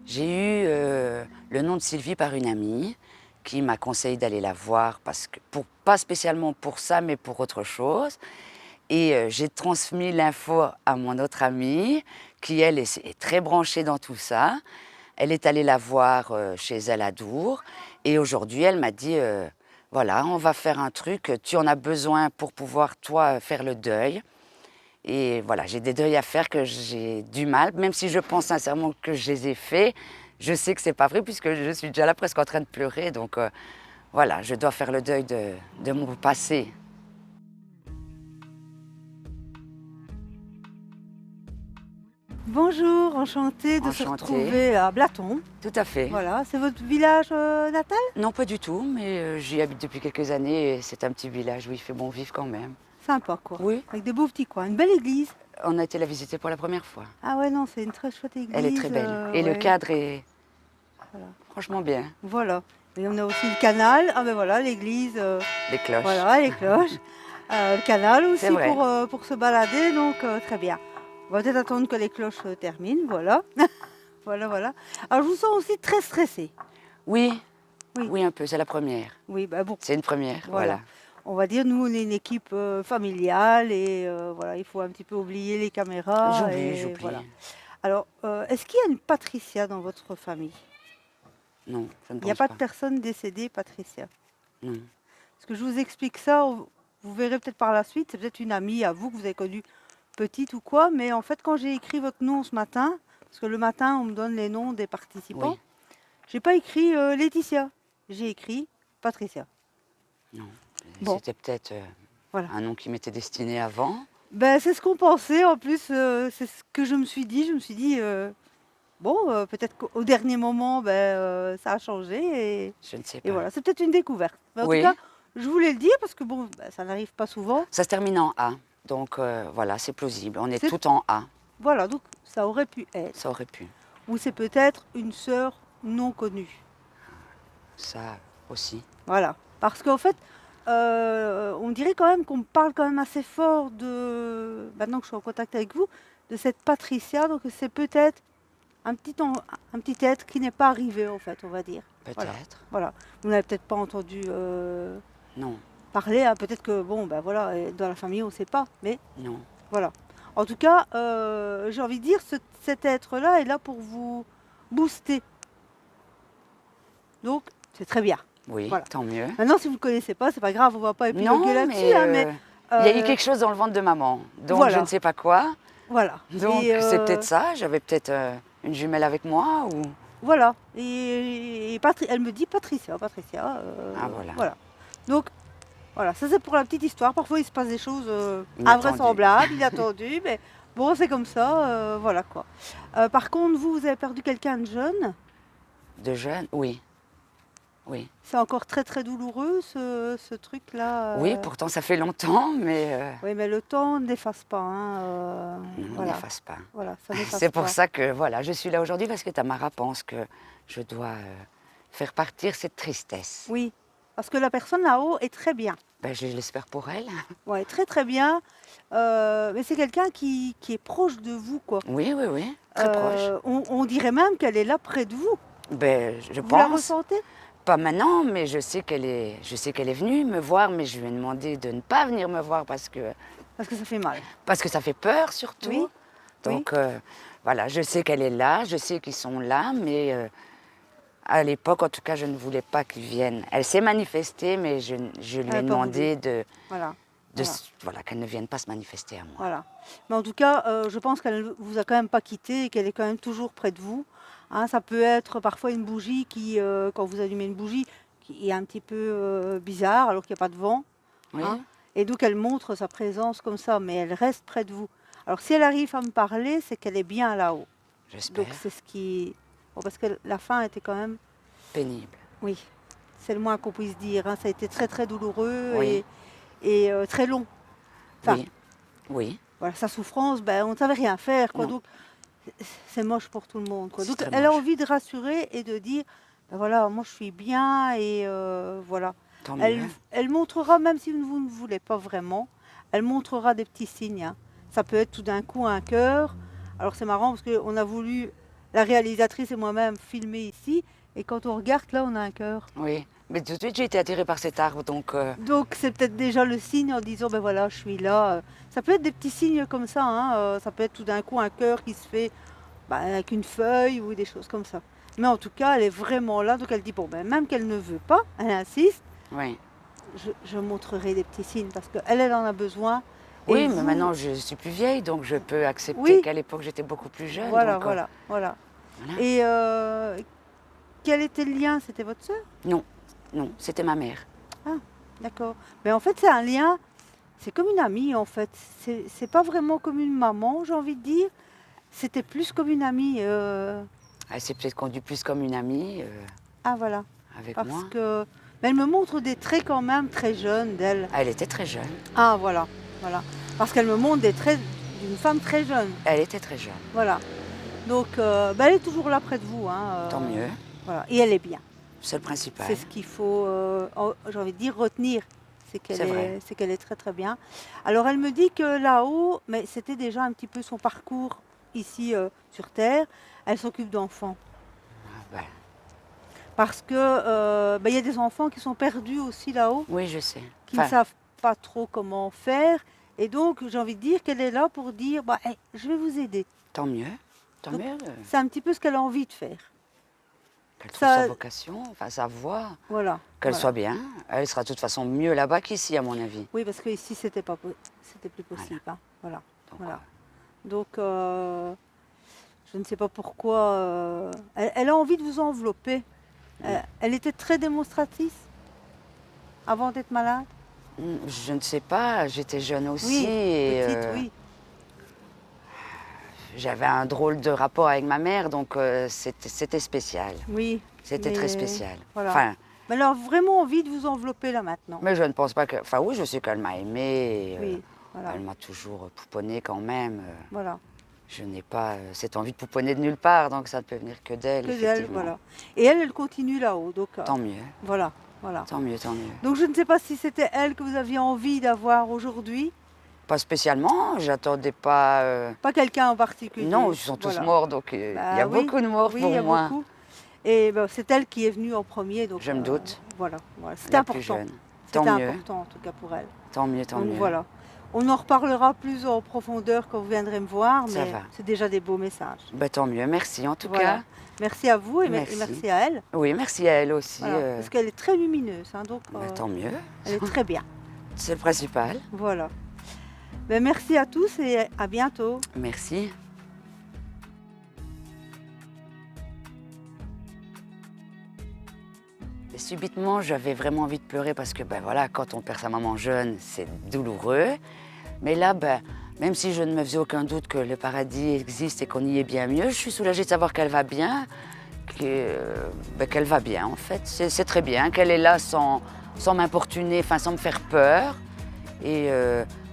J'ai eu le nom de Sylvie par une amie qui m'a conseillé d'aller la voir, parce que, pas spécialement pour ça, mais pour autre chose. Et j'ai transmis l'info à mon autre amie, qui elle est très branchée dans tout ça. Elle est allée la voir chez elle à Dour. Et aujourd'hui, elle m'a dit, voilà, on va faire un truc, tu en as besoin pour pouvoir, toi, faire le deuil. Et voilà, j'ai des deuils à faire que j'ai du mal, même si je pense sincèrement que je les ai faits. Je sais que c'est pas vrai puisque je suis déjà là presque en train de pleurer. Donc voilà, je dois faire le deuil de mon passé. Bonjour, enchantée de se Enchantée. retrouver à Blaton. Tout à fait. Voilà, c'est votre village natal? Non, pas du tout, mais j'y habite depuis quelques années et c'est un petit village où il fait bon vivre quand même. Sympa quoi, Oui, avec des beaux petits coins, une belle église. on a été la visiter pour la première fois. Ah ouais, non, c'est une très chouette église. Elle est très belle. Et le ouais. cadre est Voilà. franchement bien. Voilà. Et on a aussi le canal. Ah ben voilà, l'église. Les cloches. Voilà, les cloches. Le canal C'est aussi vrai. pour se balader, donc très bien. On va peut-être attendre que les cloches terminent, voilà. Voilà, voilà. Alors je vous sens aussi très stressée. Oui, Oui. oui un peu, c'est la première. Oui, bah bon. C'est une première, voilà. On va dire, nous, on est une équipe familiale et voilà, il faut un petit peu oublier les caméras. J'oublie. Voilà. Alors, est-ce qu'il y a une Patricia dans votre famille? Non, je ne Il n'y a pense pas pas. de personne décédée, Patricia. Non. Parce que je vous explique ça, vous verrez peut-être par la suite, c'est peut-être une amie à vous que vous avez connue petite ou quoi, mais en fait, quand j'ai écrit votre nom ce matin, parce que le matin, on me donne les noms des participants, Oui. j'ai pas écrit Laetitia, j'ai écrit Patricia. Non. Bon. C'était peut-être Voilà. un nom qui m'était destiné avant. Ben, c'est ce qu'on pensait. En plus, c'est ce que je me suis dit. Je me suis dit, bon, peut-être qu'au dernier moment, ben, ça a changé. Je ne sais Et pas. voilà, c'est peut-être une découverte. Mais en Oui. tout cas, je voulais le dire parce que bon, ben, ça n'arrive pas souvent. Ça se termine en A. Donc voilà, c'est plausible. On est C'est- tout en A. Voilà, donc ça aurait pu être. Ça aurait pu. Ou c'est peut-être une sœur non connue. Ça aussi. Voilà. Parce qu'en fait, on dirait quand même qu'on parle quand même assez fort de, maintenant que je suis en contact avec vous, de cette Patricia. Donc c'est peut-être un petit être qui n'est pas arrivé, en fait, on va dire. Voilà. Peut-être. Voilà. Vous n'avez peut-être pas entendu Non. parler, hein. Peut-être que, bon, ben voilà, dans la famille, on ne sait pas, mais Non. voilà. En tout cas, j'ai envie de dire, cet être-là est là pour vous booster. Donc, c'est très bien. Oui, Voilà. tant mieux. Maintenant, si vous ne connaissez pas, c'est pas grave, on ne va pas épiloguer Non, là-dessus, mais hein, mais il y a eu quelque chose dans le ventre de maman. Donc voilà. je ne sais pas quoi. Voilà. Donc Et, c'est peut-être ça. J'avais peut-être une jumelle avec moi ou. voilà. Et elle me dit Patricia, Patricia. Ah voilà. Voilà. Donc, voilà, ça c'est pour la petite histoire. Parfois il se passe des choses Inattendues. invraisemblables, inattendues, mais bon, c'est comme ça, voilà quoi. Par contre, vous avez perdu quelqu'un de jeune. De jeune, oui. Oui. C'est encore très très douloureux ce truc-là. Oui, pourtant ça fait longtemps, mais Oui, mais le temps n'efface pas. Hein, on voilà. n'efface pas. Voilà, ça n'efface C'est pour pas. ça que voilà, je suis là aujourd'hui parce que Tamara pense que je dois faire partir cette tristesse. Oui, parce que la personne là-haut est très bien. Ben, je l'espère pour elle. Ouais, très très bien. Mais c'est quelqu'un qui est proche de vous, quoi. Oui, oui, oui, très proche. On dirait même qu'elle est là près de vous. Ben, je Vous la pense. ressentez? Pas maintenant, mais je sais qu'elle est venue me voir, mais je lui ai demandé de ne pas venir me voir parce que Parce que ça fait mal. ça fait peur surtout. Oui, Donc voilà, je sais qu'elle est là, je sais qu'ils sont là, mais à l'époque, en tout cas, je ne voulais pas qu'ils viennent. Elle s'est manifestée, mais je lui ai Elle a pas demandé Voilà. voilà, qu'elle ne vienne pas se manifester à moi. Voilà. Mais en tout cas, je pense qu'elle ne vous a quand même pas quitté et qu'elle est quand même toujours près de vous. Hein, ça peut être parfois une bougie qui, quand vous allumez une bougie, qui est un petit peu bizarre alors qu'il n'y a pas de vent. Oui, Hein, et donc elle montre sa présence comme ça, mais elle reste près de vous. Alors si elle arrive à me parler, c'est qu'elle est bien là-haut. j'espère. Donc c'est ce qui... Bon, parce que la fin était quand même... Pénible. Oui, c'est le moins qu'on puisse dire. Hein. Ça a été très très douloureux Oui. et très long. Enfin, Oui, oui. voilà, sa souffrance, ben, on ne savait rien faire. Quoi. Non. Donc c'est moche pour tout le monde. Quoi. C'est Donc très elle a moche. envie de rassurer et de dire, ben, voilà, moi je suis bien et voilà. Tant mieux. Elle montrera, même si vous ne voulez pas vraiment, elle montrera des petits signes. Hein. Ça peut être tout d'un coup un cœur. Alors c'est marrant parce qu'on a voulu la réalisatrice et moi-même filmé ici. Et quand on regarde, là, on a un cœur. Oui, mais tout de suite j'ai été attirée par cet arbre, donc Donc c'est peut-être déjà le signe en disant, ben voilà, je suis là. Ça peut être des petits signes comme ça, hein. Ça peut être tout d'un coup un cœur qui se fait avec une feuille ou des choses comme ça. Mais en tout cas, elle est vraiment là. Donc elle dit, bon, ben, même qu'elle ne veut pas, elle insiste, oui. je montrerai des petits signes parce qu'elle, elle en a besoin. Oui, Et mais vous- maintenant je suis plus vieille, donc je peux accepter Oui. qu'à l'époque j'étais beaucoup plus jeune. Voilà, donc, voilà, voilà. voilà. Et quel était le lien? C'était votre sœur? Non, non, c'était ma mère. D'accord. Mais en fait, c'est un lien, c'est comme une amie en fait. C'est pas vraiment comme une maman, j'ai envie de dire. C'était plus comme une amie. Elle s'est peut-être conduite plus comme une amie Ah voilà. avec Parce moi. que. Mais elle me montre des traits quand même très jeunes d'elle. Elle était très jeune. Ah voilà, voilà. Parce qu'elle me montre des traits d'une femme très jeune. Elle était très jeune. Voilà. Donc, elle est toujours là près de vous. Hein, Tant mieux. Voilà. Et elle est bien. C'est le principal. C'est ce qu'il faut, j'ai envie de dire, retenir. C'est vrai. C'est qu'elle est très très bien. Alors elle me dit que là-haut, mais c'était déjà un petit peu son parcours ici sur Terre, elle s'occupe d'enfants. Ouais. Parce que il y a des enfants qui sont perdus aussi là-haut, Oui, je sais. qui ne savent pas trop comment faire. Et donc j'ai envie de dire qu'elle est là pour dire, hey, je vais vous aider. Tant mieux. Tant Donc, mieux. C'est un petit peu ce qu'elle a envie de faire. Qu'elle trouve ça- sa vocation, enfin sa voie. Voilà. Qu'elle voilà. soit bien. Elle sera de toute façon mieux là-bas qu'ici, à mon avis. Oui, parce qu'ici c'était c'était plus possible. Hein. Voilà. Donc, Voilà. Donc, je ne sais pas pourquoi. Elle a envie de vous envelopper. Elle était très démonstratrice avant d'être malade. Je ne sais pas, j'étais jeune aussi. Oui, et, petite, oui. j'avais un drôle de rapport avec ma mère, donc c'était spécial. Oui. C'était mais très spécial. Voilà. Enfin, Mais elle a vraiment envie de vous envelopper là maintenant. mais je ne pense pas que... Enfin oui, je sais qu'elle m'a aimée. Oui, voilà. Elle m'a toujours pouponné quand même. Voilà. Je n'ai pas cette envie de pouponner de nulle part, donc ça ne peut venir que d'elle, Que d'elle, effectivement. voilà. Et elle continue là-haut. Donc, Tant mieux, voilà, voilà. tant mieux, tant mieux. Donc je ne sais pas si c'était elle que vous aviez envie d'avoir aujourd'hui. Pas spécialement, j'attendais pas... Pas quelqu'un en particulier. Non, ils sont tous Voilà. morts, donc il y a oui, beaucoup de morts oui, pour il y a moi. beaucoup. Et c'est elle qui est venue en premier. Donc, Je me doute. Voilà, voilà. C'était La important. plus jeune. C'était Tant mieux, important en tout cas pour elle. tant mieux, tant Donc mieux. voilà. On en reparlera plus en profondeur quand vous viendrez me voir, Ça mais va. c'est déjà des beaux messages. Ben, tant mieux, merci en tout Voilà. cas. Merci à vous et Merci. merci à elle. Oui, merci à elle aussi. Voilà. Parce qu'elle est très lumineuse, hein, donc Ben, tant mieux, elle est très bien. c'est le principal. Voilà. Ben, merci à tous et à bientôt. Merci. Et subitement, j'avais vraiment envie de pleurer parce que, ben voilà, quand on perd sa maman jeune, c'est douloureux. Mais là, ben, même si je ne me faisais aucun doute que le paradis existe et qu'on y est bien mieux, je suis soulagée de savoir qu'elle va bien, qu'elle va bien en fait. C'est très bien qu'elle est là sans m'importuner, enfin sans me faire peur. Et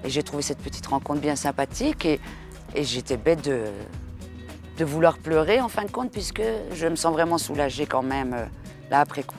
j'ai trouvé cette petite rencontre bien sympathique et j'étais bête de vouloir pleurer en fin de compte puisque je me sens vraiment soulagée quand même là après coup.